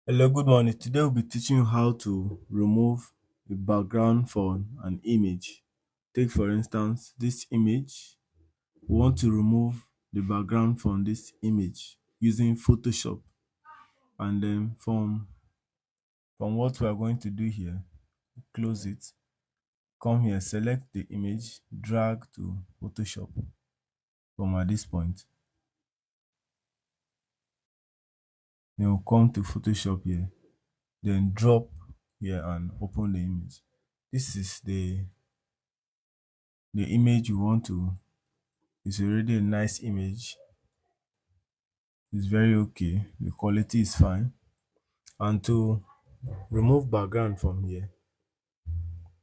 Hello, good morning. Today we'll be teaching you how to remove the background from an image. Take for instance this image. We want to remove the background from this image using Photoshop. And then from what we are going to do here, close it, come here, select the image, drag to Photoshop from at this point. Then we'll come to Photoshop here, then drop here and open the image. This is the image you want to. It's already a nice image. It's very okay. The quality is fine. And to remove background from here,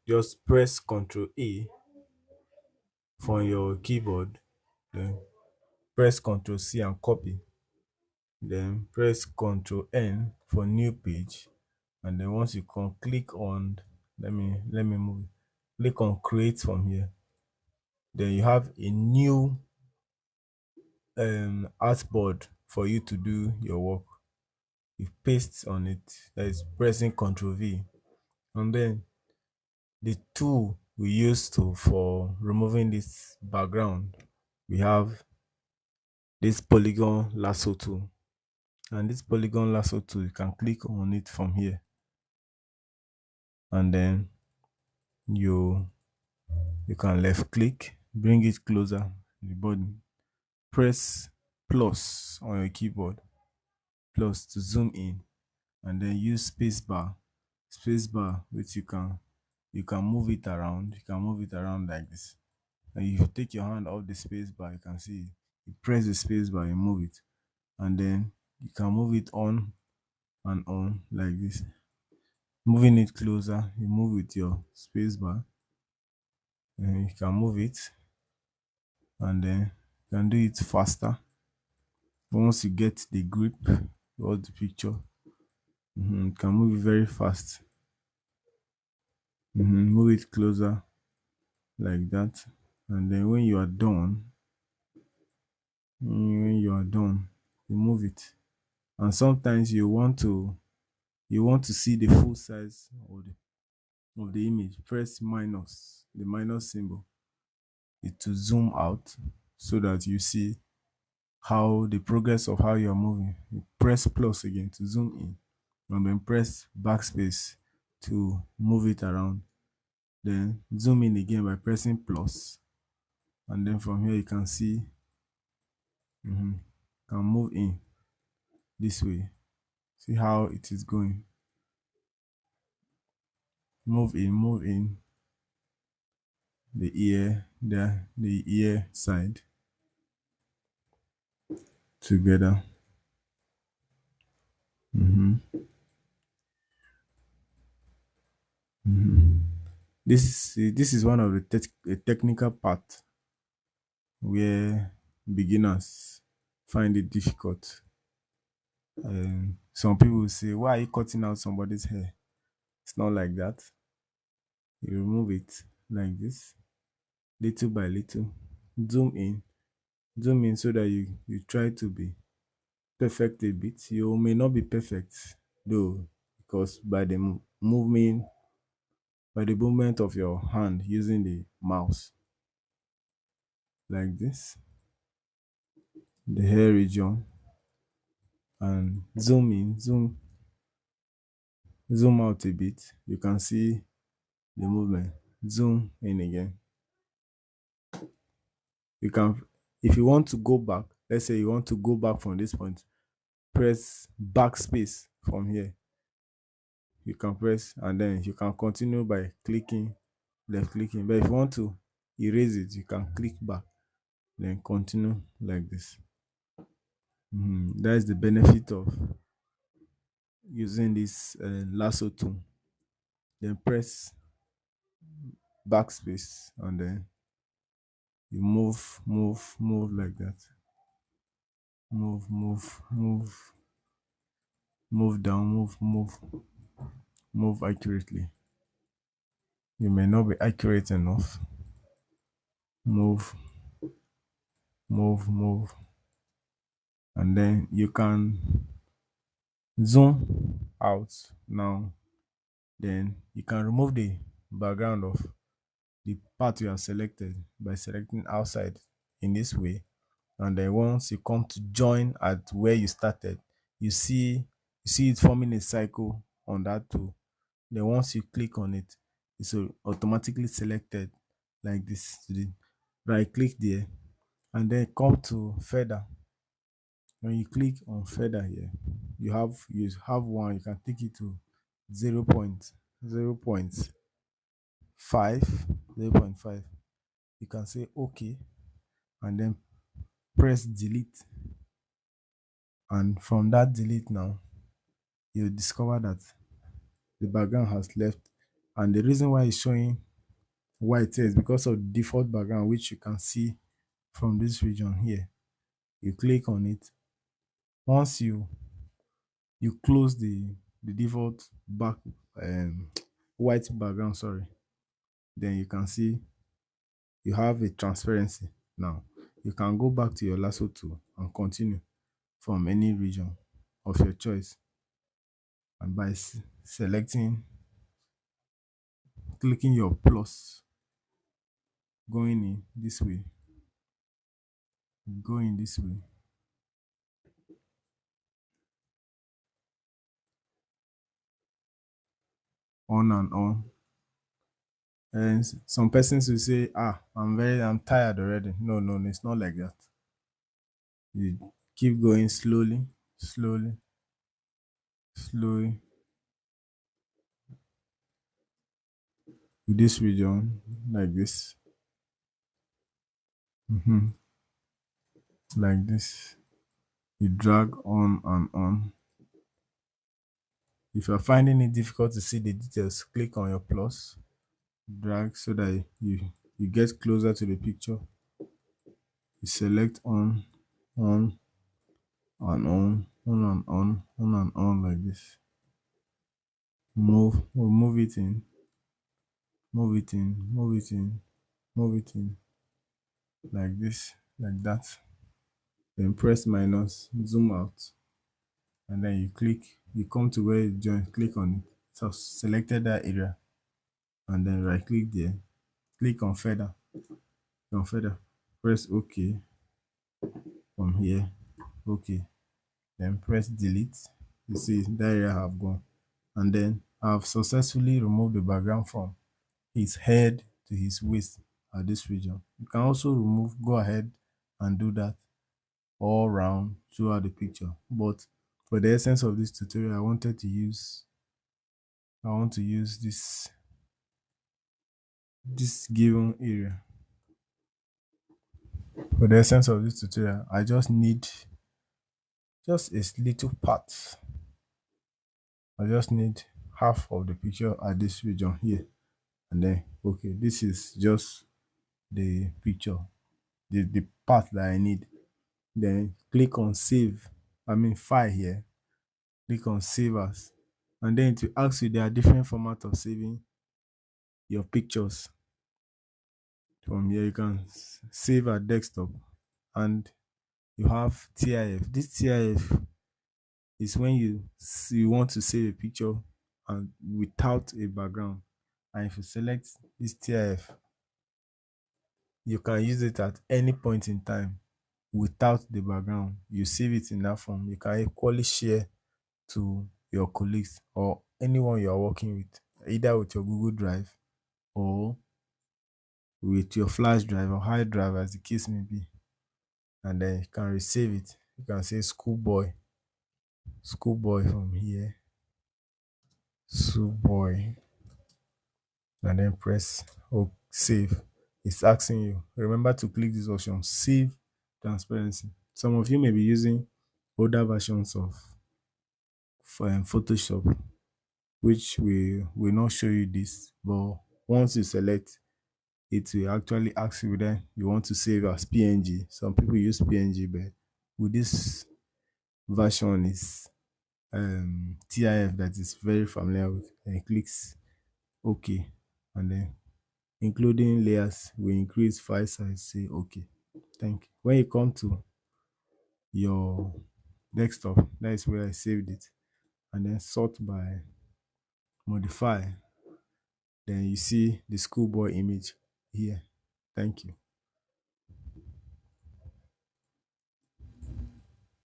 just press Ctrl A from your keyboard, then press Ctrl C and copy. Then press Ctrl N for new page. And then once you can click on, let me move. Click on create from here. Then you have a new artboard for you to do your work. You paste on it, that is pressing Ctrl V. And then the tool we use to for removing this background, we have this polygon lasso tool. And this polygon lasso tool, you can click on it from here. And then you can left click, bring it closer to the body. Press plus on your keyboard, plus to zoom in, and then use space bar which you can move it around. You can move it around like this. And if you take your hand off the space bar, you can see you press the space bar, you move it, and then you can move it on and on like this. Moving it closer, you move with your space bar, and you can move it, and then you can do it faster. Once you get the grip of the picture, you can move it very fast. Move it closer like that, and then when you are done, you move it. And sometimes you want to see the full size of the image. Press minus, the minus symbol, it to zoom out so that you see how the progress of how you're moving. You press plus again to zoom in, and then press backspace to move it around. Then zoom in again by pressing plus, and then from here you can see can move in this way. See how it is going. Move in the ear side together. This is one of the technical part where beginners find it difficult. Some people will say, why are you cutting out somebody's hair? It's not like that. You remove it like this, little by little. Zoom in so that you try to be perfect a bit. You may not be perfect though, because by the movement of your hand using the mouse like this, the hair region, and zoom in, zoom out a bit, you can see the movement. Zoom in again. You can, if you want to go back, let's say you want to go back from this point, press backspace from here. You can press, and then you can continue by clicking, left clicking. But if you want to erase it, you can click back, then continue like this. That is the benefit of using this lasso tool. Then press backspace, and then you move like that. Move down, move accurately. You may not be accurate enough. Move, move, and then you can zoom out now. Then you can remove the background of the part you have selected by selecting outside in this way. And then once you come to join at where you started, you see it forming a cycle on that tool. Then once you click on it, it's automatically selected like this. Right click there and then come to feather. When you click on feather here, you have one, you can take it to 0 0.5, 0.5. You can say okay and then press delete. And from that delete now, you'll discover that the background has left. And the reason why it's showing white here is because of the default background, which you can see from this region here. You click on it. Once you close the default back um, white background, sorry, then you can see you have a transparency. Now you can go back to your lasso tool and continue from any region of your choice, and by selecting, clicking your plus, going in this way, going this way, on and on. And some persons will say, I'm tired already. No, no, no, it's not like that. You keep going slowly, slowly, slowly with this region, like this, Mhm. Like this. You drag on and on. If you're finding it difficult to see the details, click on your plus, drag so that you get closer to the picture. You select on, and on and on like this. We'll move it in, move it in, move it in, move it in, like this, like that. Then press minus, zoom out, and then you come to where you join, click on it. So selected that area, and then right click there, click on feather, press OK from here, OK. Then press delete. You see that area have gone, and then I've successfully removed the background from his head to his waist at this region. You can also go ahead and do that all round throughout the picture. But for the essence of this tutorial, I want to use this given area. For the essence of this tutorial, I just need just a little part. I just need half of the picture at this region here. And then, okay, this is just the picture, the part that I need. Then click on save, file here. Click on save as. And then it will ask you there are different formats of saving your pictures. From here, you can save at desktop, and you have TIF. This TIF is when you want to save a picture and without a background. And if you select this TIF, you can use it at any point in time without the background. You save it in that form. You can equally share to your colleagues or anyone you are working with, either with your Google Drive or with your flash drive or hard drive, as the case may be. And then you can resave it. You can say schoolboy from here, schoolboy, and then press save. It's asking you, remember to click this option, save transparency. Some of you may be using older versions of Photoshop, which will not show you this, but once you select, it will actually ask you then you want to save as PNG. Some people use PNG, but with this version is TIF that is very familiar with, and clicks OK, and then including layers will increase file size, say OK. Thank you. When you come to your desktop, that is where I saved it. and then sort by modify, then you see the schoolboy image here. Thank you.